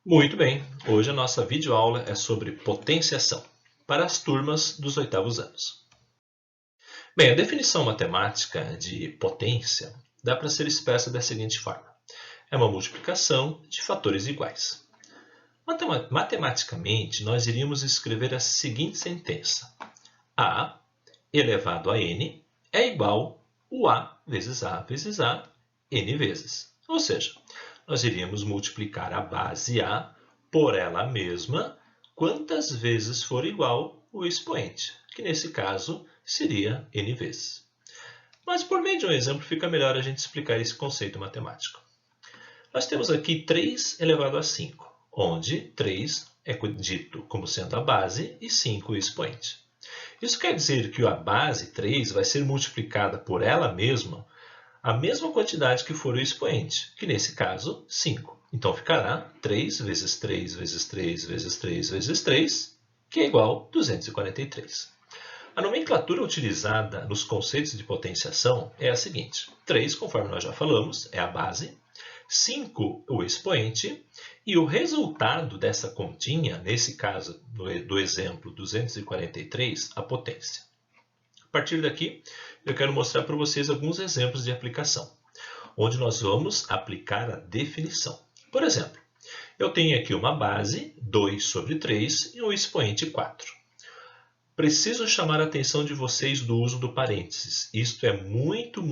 Muito bem, hoje a nossa videoaula é sobre potenciação, para as turmas dos oitavos anos. Bem, a definição matemática de potência dá para ser expressa da seguinte forma. É uma multiplicação de fatores iguais. Matematicamente, nós iríamos escrever a seguinte sentença. A elevado a n é igual a A vezes A vezes A, n vezes. Ou seja, nós iríamos multiplicar a base A por ela mesma quantas vezes for igual o expoente, que nesse caso seria n vezes. Mas por meio de um exemplo fica melhor a gente explicar esse conceito matemático. Nós temos aqui 3 elevado a 5, onde 3 é dito como sendo a base e 5 o expoente. Isso quer dizer que a base 3 vai ser multiplicada por ela mesma a mesma quantidade que for o expoente, que nesse caso, 5. Então ficará 3 vezes 3 vezes 3 vezes 3 vezes 3, que é igual a 243. A nomenclatura utilizada nos conceitos de potenciação é a seguinte. 3, conforme nós já falamos, é a base, 5 o expoente, e o resultado dessa continha, nesse caso do exemplo 243, a potência. A partir daqui, eu quero mostrar para vocês alguns exemplos de aplicação, onde nós vamos aplicar a definição. Por exemplo, eu tenho aqui uma base, 2 sobre 3, e um expoente 4. Preciso chamar a atenção de vocês do uso do parênteses. Isto é muito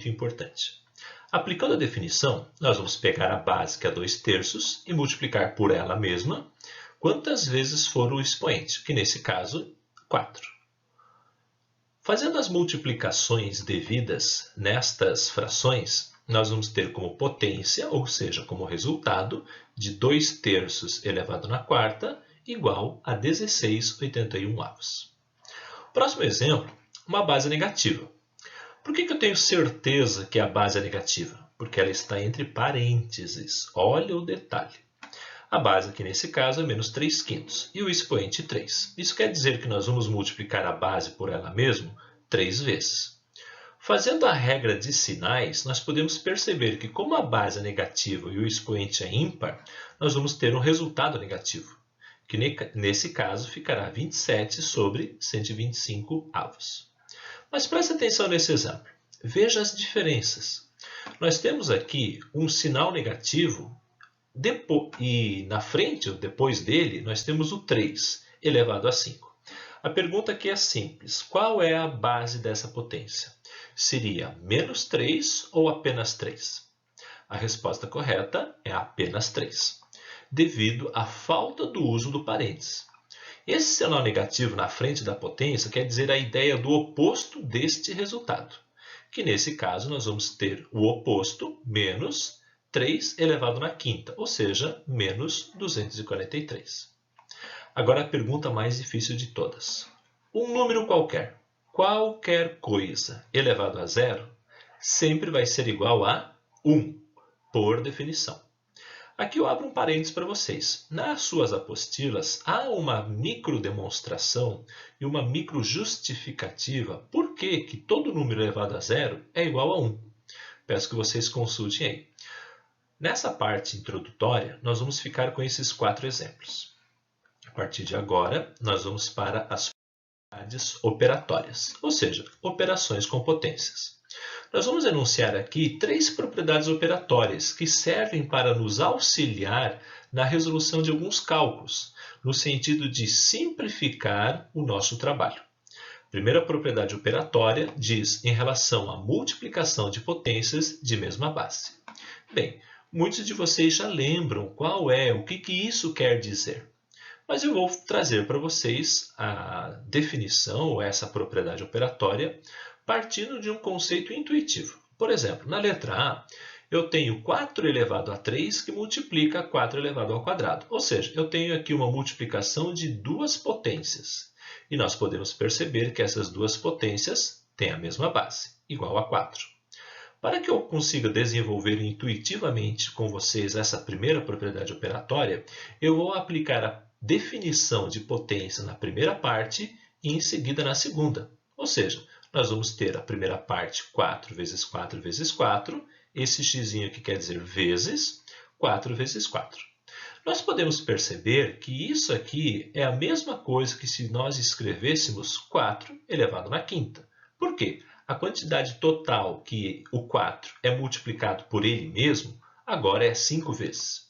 importante. Aplicando a definição, nós vamos pegar a base, que é 2/3, e multiplicar por ela mesma quantas vezes for o expoente, que nesse caso, 4. Fazendo as multiplicações devidas nestas frações, nós vamos ter como potência, ou seja, como resultado, de 2/3 elevado na quarta, igual a 16/81. Próximo exemplo, uma base negativa. Por que eu tenho certeza que a base é negativa? Porque ela está entre parênteses. Olha o detalhe. A base aqui nesse caso é menos 3/5 e o expoente 3. Isso quer dizer que nós vamos multiplicar a base por ela mesma 3 vezes. Fazendo a regra de sinais, nós podemos perceber que como a base é negativa e o expoente é ímpar, nós vamos ter um resultado negativo, que nesse caso ficará 27 sobre 125 avos. Mas preste atenção nesse exemplo. Veja as diferenças. Nós temos aqui um sinal negativo e na frente, ou depois dele, nós temos o 3 elevado a 5. A pergunta aqui é simples. Qual é a base dessa potência? Seria menos 3 ou apenas 3? A resposta correta é apenas 3, devido à falta do uso do parênteses. Esse sinal negativo na frente da potência quer dizer a ideia do oposto deste resultado, que nesse caso nós vamos ter o oposto, menos 3 elevado na quinta, ou seja, menos 243. Agora a pergunta mais difícil de todas. Um número qualquer coisa elevado a zero, sempre vai ser igual a 1, por definição. Aqui eu abro um parênteses para vocês. Nas suas apostilas, há uma micro demonstração e uma micro justificativa por que todo número elevado a zero é igual a 1. Peço que vocês consultem aí. Nessa parte introdutória, nós vamos ficar com esses 4 exemplos. A partir de agora, nós vamos para as propriedades operatórias, ou seja, operações com potências. Nós vamos enunciar aqui 3 propriedades operatórias que servem para nos auxiliar na resolução de alguns cálculos, no sentido de simplificar o nosso trabalho. A primeira propriedade operatória diz em relação à multiplicação de potências de mesma base. Bem, muitos de vocês já lembram o que isso quer dizer. Mas eu vou trazer para vocês a definição, ou essa propriedade operatória, partindo de um conceito intuitivo. Por exemplo, na letra A, eu tenho 4 elevado a 3 que multiplica 4 elevado ao quadrado. Ou seja, eu tenho aqui uma multiplicação de 2 potências. E nós podemos perceber que essas 2 potências têm a mesma base, igual a 4. Para que eu consiga desenvolver intuitivamente com vocês essa primeira propriedade operatória, eu vou aplicar a definição de potência na primeira parte e em seguida na segunda. Ou seja, nós vamos ter a primeira parte 4 vezes 4 vezes 4, esse x aqui quer dizer vezes 4 vezes 4. Nós podemos perceber que isso aqui é a mesma coisa que se nós escrevêssemos 4 elevado na quinta. Por quê? A quantidade total que o 4 é multiplicado por ele mesmo, agora é 5 vezes.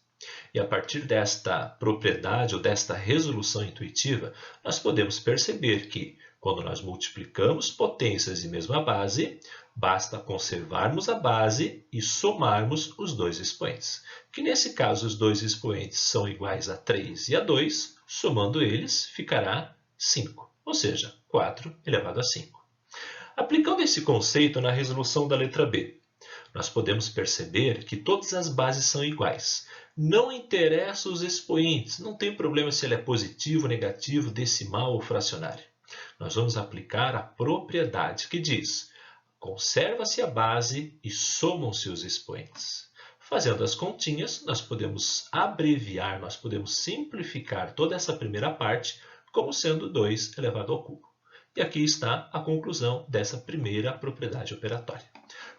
E a partir desta propriedade ou desta resolução intuitiva, nós podemos perceber que, quando nós multiplicamos potências de mesma base, basta conservarmos a base e somarmos os dois expoentes. Que nesse caso, os dois expoentes são iguais a 3 e a 2, somando eles, ficará 5, ou seja, 4 elevado a 5. Aplicando esse conceito na resolução da letra B, nós podemos perceber que todas as bases são iguais. Não interessa os expoentes, não tem problema se ele é positivo, negativo, decimal ou fracionário. Nós vamos aplicar a propriedade que diz: conserva-se a base e somam-se os expoentes. Fazendo as continhas, nós podemos abreviar, nós podemos simplificar toda essa primeira parte como sendo 2 elevado ao cubo. E aqui está a conclusão dessa primeira propriedade operatória.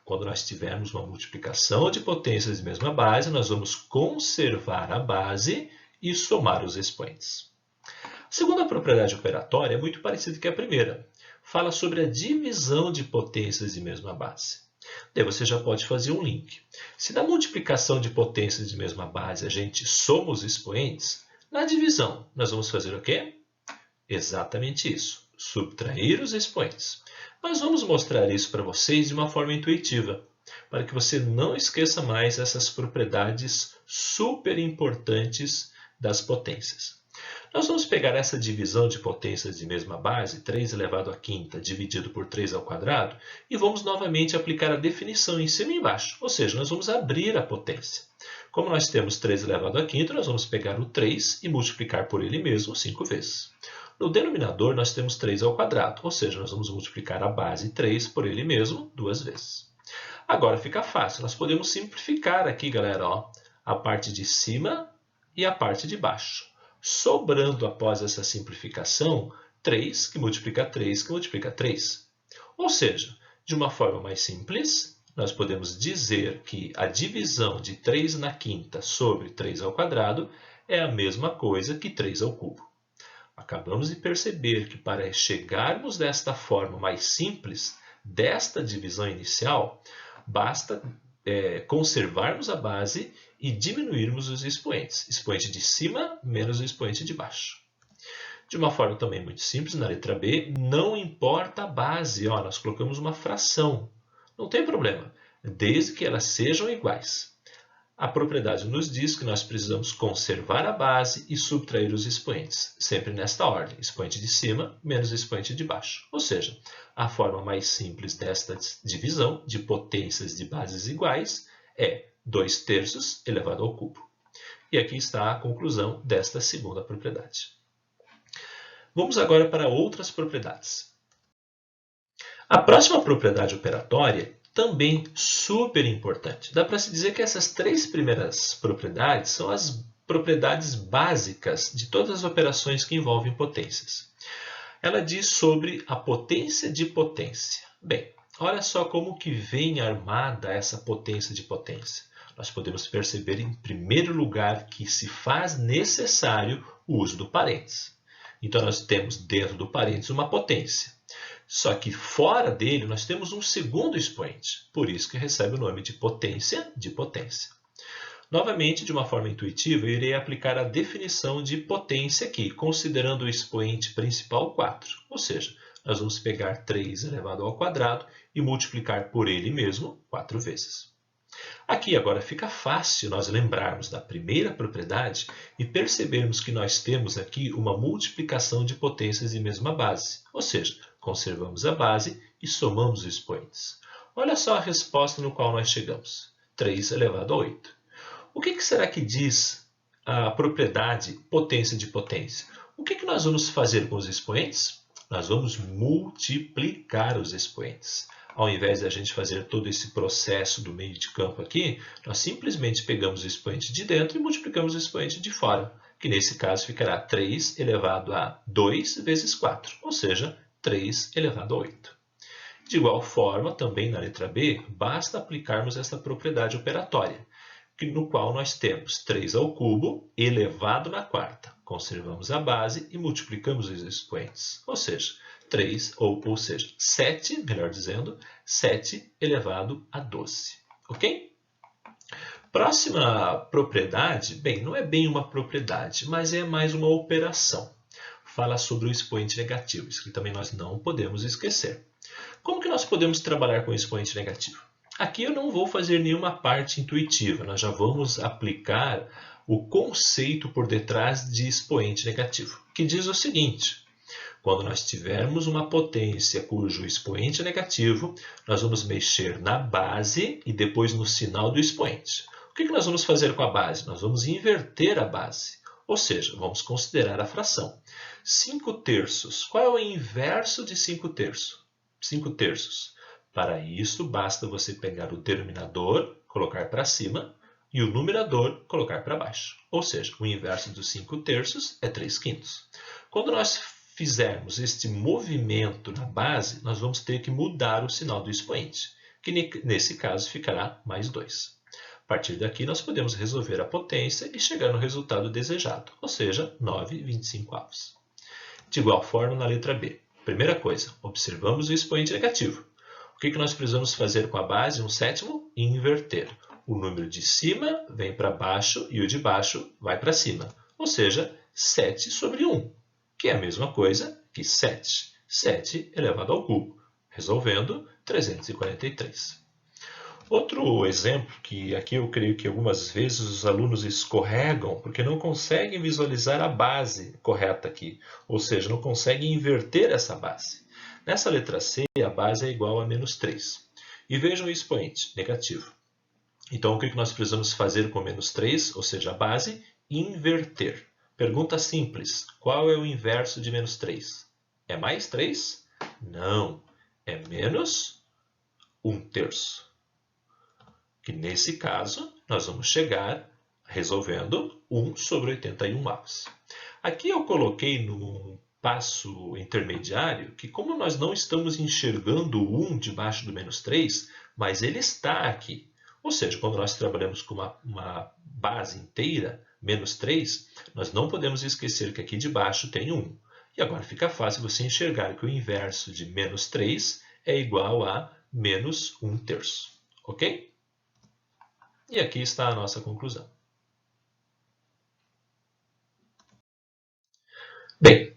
Quando nós tivermos uma multiplicação de potências de mesma base, nós vamos conservar a base e somar os expoentes. A segunda propriedade operatória é muito parecida com a primeira. Fala sobre a divisão de potências de mesma base. Daí você já pode fazer um link. Se na multiplicação de potências de mesma base a gente soma os expoentes, na divisão nós vamos fazer o quê? Exatamente isso. Subtrair os expoentes. Mas vamos mostrar isso para vocês de uma forma intuitiva, para que você não esqueça mais essas propriedades super importantes das potências. Nós vamos pegar essa divisão de potências de mesma base, 3 elevado à quinta dividido por 3 ao quadrado, e vamos novamente aplicar a definição em cima e embaixo, ou seja, nós vamos abrir a potência. Como nós temos 3 elevado à quinta, nós vamos pegar o 3 e multiplicar por ele mesmo 5 vezes. No denominador, nós temos 3 ao quadrado, ou seja, nós vamos multiplicar a base 3 por ele mesmo 2 vezes. Agora fica fácil, nós podemos simplificar aqui, galera, ó, a parte de cima e a parte de baixo. Sobrando após essa simplificação, 3 que multiplica 3 que multiplica 3. Ou seja, de uma forma mais simples, nós podemos dizer que a divisão de 3 na quinta sobre 3 ao quadrado é a mesma coisa que 3 ao cubo. Acabamos de perceber que para chegarmos desta forma mais simples, desta divisão inicial, basta conservarmos a base e diminuirmos os expoentes. Expoente de cima menos o expoente de baixo. De uma forma também muito simples, na letra B, não importa a base. Ó, nós colocamos uma fração. Não tem problema, desde que elas sejam iguais. A propriedade nos diz que nós precisamos conservar a base e subtrair os expoentes, sempre nesta ordem, expoente de cima menos expoente de baixo. Ou seja, a forma mais simples desta divisão de potências de bases iguais é 2/3 elevado ao cubo. E aqui está a conclusão desta segunda propriedade. Vamos agora para outras propriedades. A próxima propriedade operatória também super importante. Dá para se dizer que essas 3 primeiras propriedades são as propriedades básicas de todas as operações que envolvem potências. Ela diz sobre a potência de potência. Bem, olha só como que vem armada essa potência de potência. Nós podemos perceber, em primeiro lugar, que se faz necessário o uso do parênteses. Então, nós temos dentro do parênteses uma potência. Só que fora dele nós temos um segundo expoente, por isso que recebe o nome de potência de potência. Novamente, de uma forma intuitiva, eu irei aplicar a definição de potência aqui, considerando o expoente principal 4. Ou seja, nós vamos pegar 3 elevado ao quadrado e multiplicar por ele mesmo 4 vezes. Aqui agora fica fácil nós lembrarmos da primeira propriedade e percebermos que nós temos aqui uma multiplicação de potências de mesma base, ou seja, conservamos a base e somamos os expoentes. Olha só a resposta no qual nós chegamos, 3 elevado a 8. O que será que diz a propriedade potência de potência? O que nós vamos fazer com os expoentes? Nós vamos multiplicar os expoentes. Ao invés de a gente fazer todo esse processo do meio de campo aqui, nós simplesmente pegamos o expoente de dentro e multiplicamos o expoente de fora, que nesse caso ficará 3 elevado a 2 vezes 4, ou seja, 3 elevado a 8. De igual forma, também na letra B, basta aplicarmos essa propriedade operatória. no qual nós temos 3 ao cubo elevado na quarta. Conservamos a base e multiplicamos os expoentes. Ou seja, 7, melhor dizendo, 7 elevado a 12. Ok? Próxima propriedade, bem, não é bem uma propriedade, mas é mais uma operação. Fala sobre o expoente negativo, isso que também nós não podemos esquecer. Como que nós podemos trabalhar com o expoente negativo? Aqui eu não vou fazer nenhuma parte intuitiva, nós já vamos aplicar o conceito por detrás de expoente negativo, que diz o seguinte: quando nós tivermos uma potência cujo expoente é negativo, nós vamos mexer na base e depois no sinal do expoente. O que nós vamos fazer com a base? Nós vamos inverter a base, ou seja, vamos considerar a fração. 5 terços. Qual é o inverso de 5 terços? 5 terços. Para isso, basta você pegar o denominador, colocar para cima, e o numerador, colocar para baixo. Ou seja, o inverso dos 5 terços é 3 quintos. Quando nós fizermos este movimento na base, nós vamos ter que mudar o sinal do expoente, que nesse caso ficará mais 2. A partir daqui, nós podemos resolver a potência e chegar no resultado desejado, ou seja, 9,25 avos. De igual forma, na letra B. Primeira coisa, observamos o expoente negativo. O que nós precisamos fazer com a base? Um sétimo? Inverter. O número de cima vem para baixo e o de baixo vai para cima. Ou seja, 7 sobre 1, que é a mesma coisa que 7. 7 elevado ao cubo. Resolvendo, 343. Outro exemplo, que aqui eu creio que algumas vezes os alunos escorregam porque não conseguem visualizar a base correta aqui. Ou seja, não conseguem inverter essa base. Nessa letra C, a base é igual a menos 3. E vejam o expoente, negativo. Então, o que nós precisamos fazer com menos 3, ou seja, a base? Inverter. Pergunta simples, qual é o inverso de menos 3? É mais 3? Não, é menos 1 terço. Que nesse caso, nós vamos chegar resolvendo 1 sobre 81 avos. Aqui eu coloquei no passo intermediário que, como nós não estamos enxergando o 1 debaixo do menos 3, mas ele está aqui. Ou seja, quando nós trabalhamos com uma base inteira, menos 3, nós não podemos esquecer que aqui debaixo tem 1. E agora fica fácil você enxergar que o inverso de menos 3 é igual a menos 1 terço. Ok? E aqui está a nossa conclusão. Bem,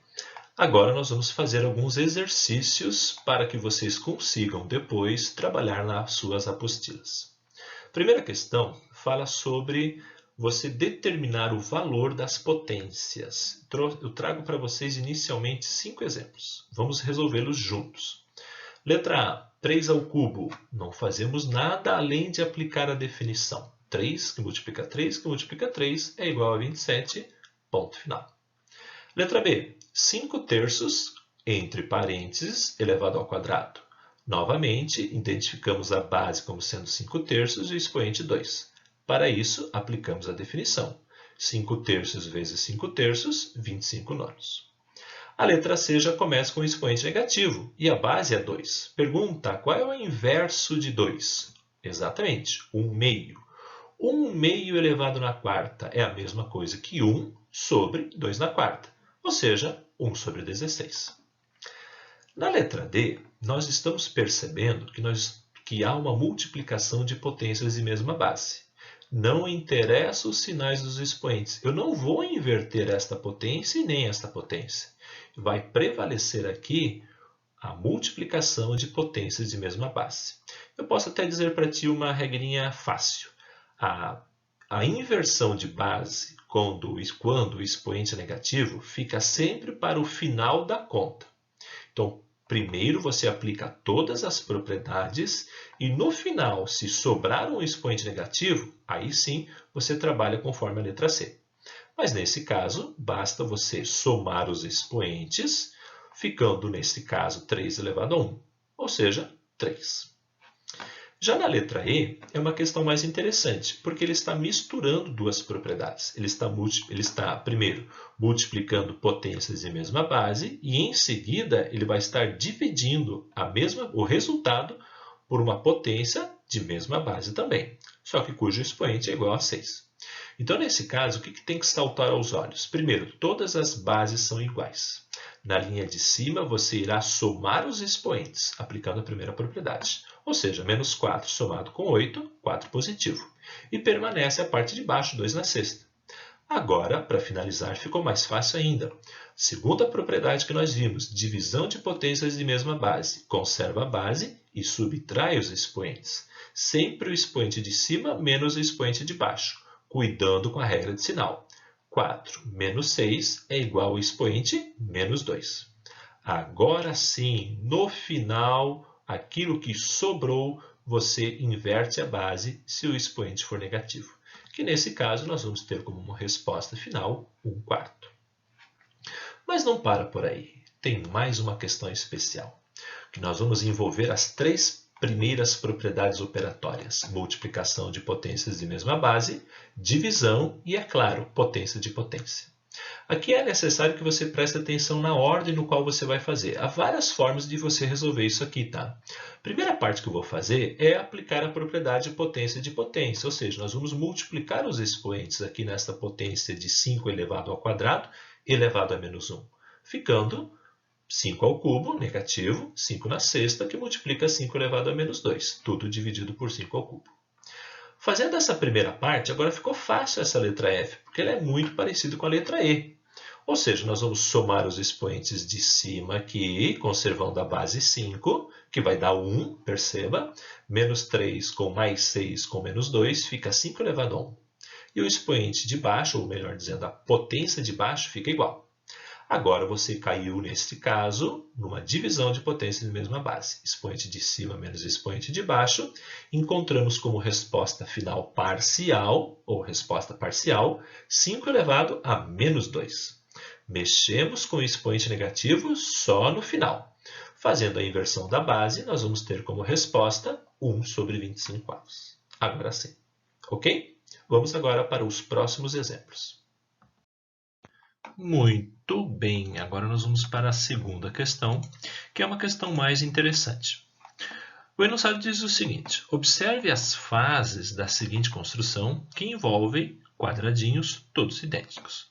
agora nós vamos fazer alguns exercícios para que vocês consigam depois trabalhar nas suas apostilas. A primeira questão fala sobre você determinar o valor das potências. Eu trago para vocês inicialmente 5 exemplos. Vamos resolvê-los juntos. Letra A, 3 ao cubo. Não fazemos nada além de aplicar a definição. 3 que multiplica 3 é igual a 27, ponto final. Letra B, 5 terços, entre parênteses, elevado ao quadrado. Novamente, identificamos a base como sendo 5 terços e o expoente 2. Para isso, aplicamos a definição. 5 terços vezes 5 terços, 25 nonos. A letra C já começa com o expoente negativo e a base é 2. Pergunta, qual é o inverso de 2? Exatamente, 1 meio. 1 meio elevado na quarta é a mesma coisa que 1 sobre 2 na quarta, ou seja, 1 sobre 16. Na letra D, nós estamos percebendo que há uma multiplicação de potências de mesma base. Não interessa os sinais dos expoentes. Eu não vou inverter esta potência e nem esta potência. Vai prevalecer aqui a multiplicação de potências de mesma base. Eu posso até dizer para ti uma regrinha fácil. A inversão de base, quando o expoente é negativo, fica sempre para o final da conta. Então, primeiro você aplica todas as propriedades e no final, se sobrar um expoente negativo, aí sim você trabalha conforme a letra C. Mas nesse caso, basta você somar os expoentes, ficando nesse caso 3 elevado a 1, ou seja, 3. Já na letra E, é uma questão mais interessante, porque ele está misturando duas propriedades. Ele está primeiro, multiplicando potências de mesma base, e em seguida, ele vai estar dividindo o resultado por uma potência de mesma base também. só que cujo expoente é igual a 6. Então, nesse caso, o que tem que saltar aos olhos? Primeiro, todas as bases são iguais. Na linha de cima, você irá somar os expoentes, aplicando a primeira propriedade. Ou seja, menos 4 somado com 8, 4 positivo. E permanece a parte de baixo, 2 na sexta. Agora, para finalizar, ficou mais fácil ainda. Segunda propriedade que nós vimos, divisão de potências de mesma base. Conserva a base e subtrai os expoentes. Sempre o expoente de cima menos o expoente de baixo, cuidando com a regra de sinal. 4 menos 6 é igual ao expoente menos 2. Agora sim, no final, aquilo que sobrou, você inverte a base se o expoente for negativo, que nesse caso nós vamos ter como uma resposta final 1/4. Mas não para por aí, tem mais uma questão especial, que nós vamos envolver as 3 primeiras propriedades operatórias, multiplicação de potências de mesma base, divisão e, é claro, potência de potência. Aqui é necessário que você preste atenção na ordem no qual você vai fazer. Há várias formas de você resolver isso aqui, tá? A primeira parte que eu vou fazer é aplicar a propriedade potência de potência, ou seja, nós vamos multiplicar os expoentes aqui nesta potência de 5 elevado ao quadrado elevado a menos 1, ficando 5 ao cubo, negativo, 5 na sexta, que multiplica 5 elevado a menos 2, tudo dividido por 5 ao cubo. Fazendo essa primeira parte, agora ficou fácil essa letra F, porque ela é muito parecida com a letra E. Ou seja, nós vamos somar os expoentes de cima aqui, conservando a base 5, que vai dar 1, perceba. Menos 3 com mais 6 com menos 2, fica 5 elevado a 1. E o expoente de baixo, ou melhor dizendo, a potência de baixo, fica igual. Agora você caiu, neste caso, numa divisão de potência de mesma base. Expoente de cima menos expoente de baixo. Encontramos como resposta final parcial, ou resposta parcial, 5 elevado a menos 2. Mexemos com o expoente negativo só no final. Fazendo a inversão da base, nós vamos ter como resposta 1 sobre 25 avos. Agora sim. Ok? Vamos agora para os próximos exemplos. Muito bem, agora nós vamos para a segunda questão, que é uma questão mais interessante. O enunciado diz o seguinte: observe as fases da seguinte construção que envolvem quadradinhos todos idênticos.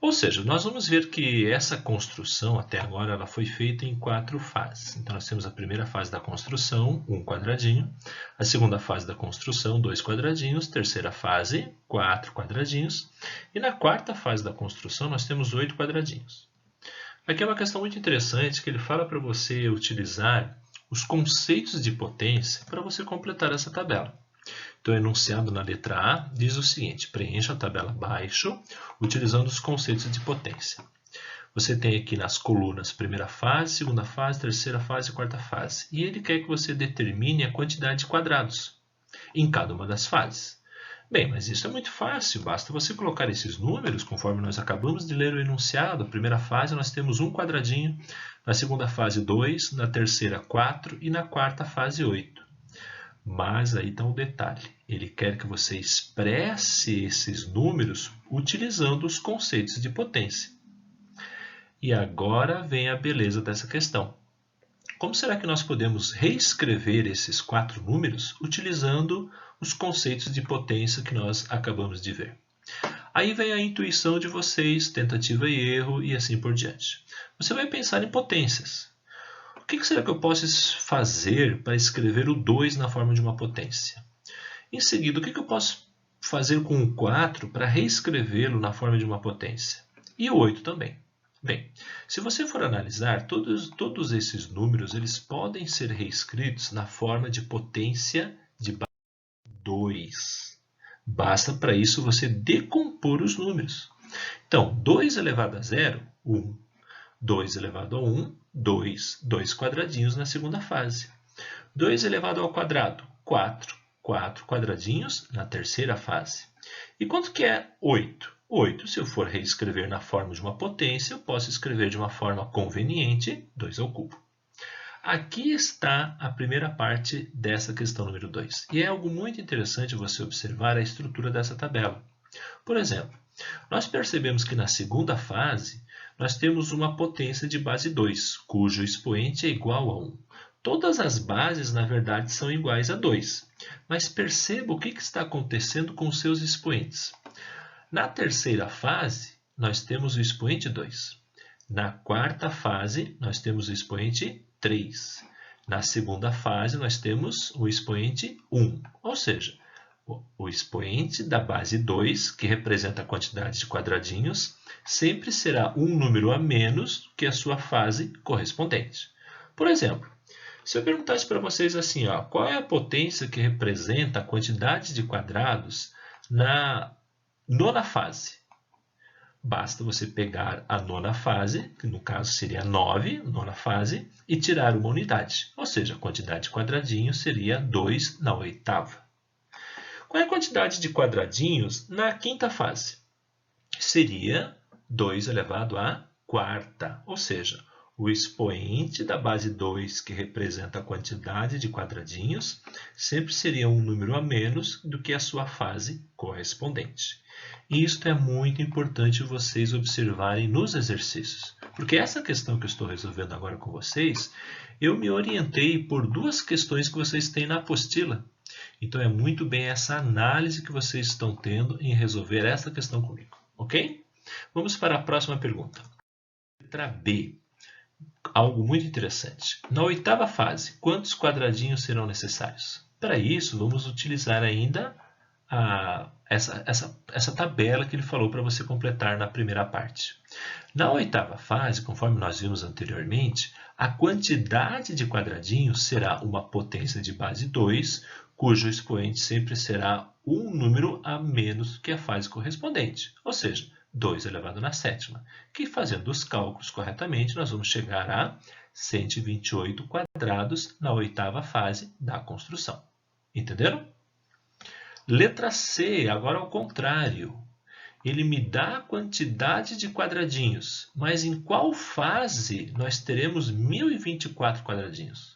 Ou seja, nós vamos ver que essa construção, até agora, ela foi feita em 4 fases. Então, nós temos a primeira fase da construção, 1 quadradinho. A segunda fase da construção, 2 quadradinhos. Terceira fase, 4 quadradinhos. E na quarta fase da construção, nós temos 8 quadradinhos. Aqui é uma questão muito interessante, que ele fala para você utilizar os conceitos de potência para você completar essa tabela. Então, o enunciado na letra A diz o seguinte: preencha a tabela abaixo, utilizando os conceitos de potência. Você tem aqui nas colunas primeira fase, segunda fase, terceira fase e quarta fase. E ele quer que você determine a quantidade de quadrados em cada uma das fases. Bem, mas isso é muito fácil, basta você colocar esses números, conforme nós acabamos de ler o enunciado. Na primeira fase nós temos 1 quadradinho, na segunda fase 2, na terceira 4 e na quarta fase 8. Mas aí está um detalhe, ele quer que você expresse esses números utilizando os conceitos de potência. E agora vem a beleza dessa questão. Como será que nós podemos reescrever esses 4 números utilizando os conceitos de potência que nós acabamos de ver? Aí vem a intuição de vocês, tentativa e erro e assim por diante. Você vai pensar em potências. O que será que eu posso fazer para escrever o 2 na forma de uma potência? Em seguida, o que eu posso fazer com o 4 para reescrevê-lo na forma de uma potência? E o 8 também. Bem, se você for analisar, todos esses números eles podem ser reescritos na forma de potência de 2. Basta para isso você decompor os números. Então, 2 elevado a 0, 1. 2 elevado a 1, 2. 2 quadradinhos na segunda fase. 2 elevado ao quadrado, 4. 4 quadradinhos na terceira fase. E quanto que é 8? 8, se eu for reescrever na forma de uma potência, eu posso escrever de uma forma conveniente, 2 ao cubo. Aqui está a primeira parte dessa questão número 2. E é algo muito interessante você observar a estrutura dessa tabela. Por exemplo, nós percebemos que na segunda fase, nós temos uma potência de base 2, cujo expoente é igual a 1. Todas as bases, na verdade, são iguais a 2. Mas perceba o que está acontecendo com os seus expoentes. Na terceira fase, nós temos o expoente 2. Na quarta fase, nós temos o expoente 3. Na segunda fase, nós temos o expoente 1. Ou seja, o expoente da base 2, que representa a quantidade de quadradinhos, sempre será um número a menos que a sua fase correspondente. Por exemplo, se eu perguntasse para vocês assim, qual é a potência que representa a quantidade de quadrados na nona fase? Basta você pegar a nona fase, que no caso seria 9, nona fase, e tirar uma unidade. Ou seja, a quantidade de quadradinhos seria 2 na oitava. Qual é a quantidade de quadradinhos na quinta fase? Seria 2 elevado à quarta, ou seja, o expoente da base 2, que representa a quantidade de quadradinhos, sempre seria um número a menos do que a sua fase correspondente. E isto é muito importante vocês observarem nos exercícios, porque essa questão que eu estou resolvendo agora com vocês, eu me orientei por duas questões que vocês têm na apostila. Então, é muito bem essa análise que vocês estão tendo em resolver essa questão comigo, ok? Vamos para a próxima pergunta. Letra B. Algo muito interessante. Na oitava fase, quantos quadradinhos serão necessários? Para isso, vamos utilizar ainda essa tabela que ele falou para você completar na primeira parte. Na oitava fase, conforme nós vimos anteriormente, a quantidade de quadradinhos será uma potência de base 2, cujo expoente sempre será um número a menos que a fase correspondente, ou seja, 2 elevado na sétima, que fazendo os cálculos corretamente, nós vamos chegar a 128 quadrados na oitava fase da construção. Entenderam? Letra C, agora ao contrário. Ele me dá a quantidade de quadradinhos, mas em qual fase nós teremos 1024 quadradinhos?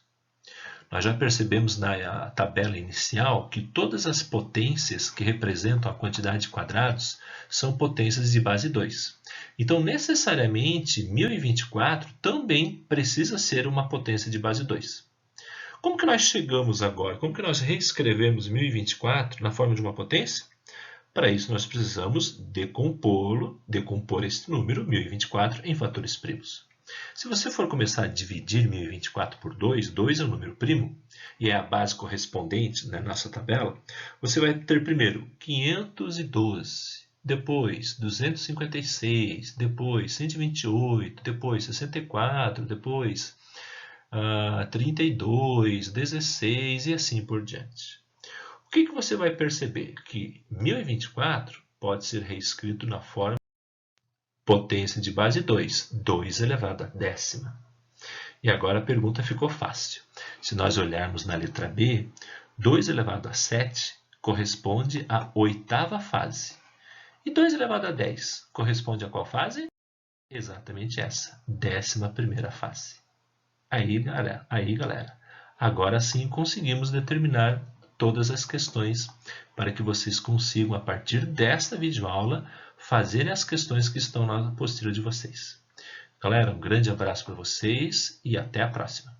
Nós já percebemos na tabela inicial que todas as potências que representam a quantidade de quadrados são potências de base 2. Então, necessariamente, 1024 também precisa ser uma potência de base 2. Como que nós chegamos agora? Como que nós reescrevemos 1024 na forma de uma potência? Para isso, nós precisamos decompor esse número, 1024, em fatores primos. Se você for começar a dividir 1024 por 2, 2 é um número primo, e é a base correspondente na nossa tabela, você vai ter primeiro 512, depois 256, depois 128, depois 64, depois 32, 16 e assim por diante. O que você vai perceber? Que 1024 pode ser reescrito na forma potência de base 2, 2 elevado à décima. E agora a pergunta ficou fácil. Se nós olharmos na letra B, 2 elevado a 7 corresponde à oitava fase. E 2 elevado a 10 corresponde a qual fase? Exatamente essa, 11ª fase. Aí, galera, agora sim conseguimos determinar todas as questões para que vocês consigam, a partir desta videoaula, fazerem as questões que estão na apostila de vocês. Galera, um grande abraço para vocês e até a próxima.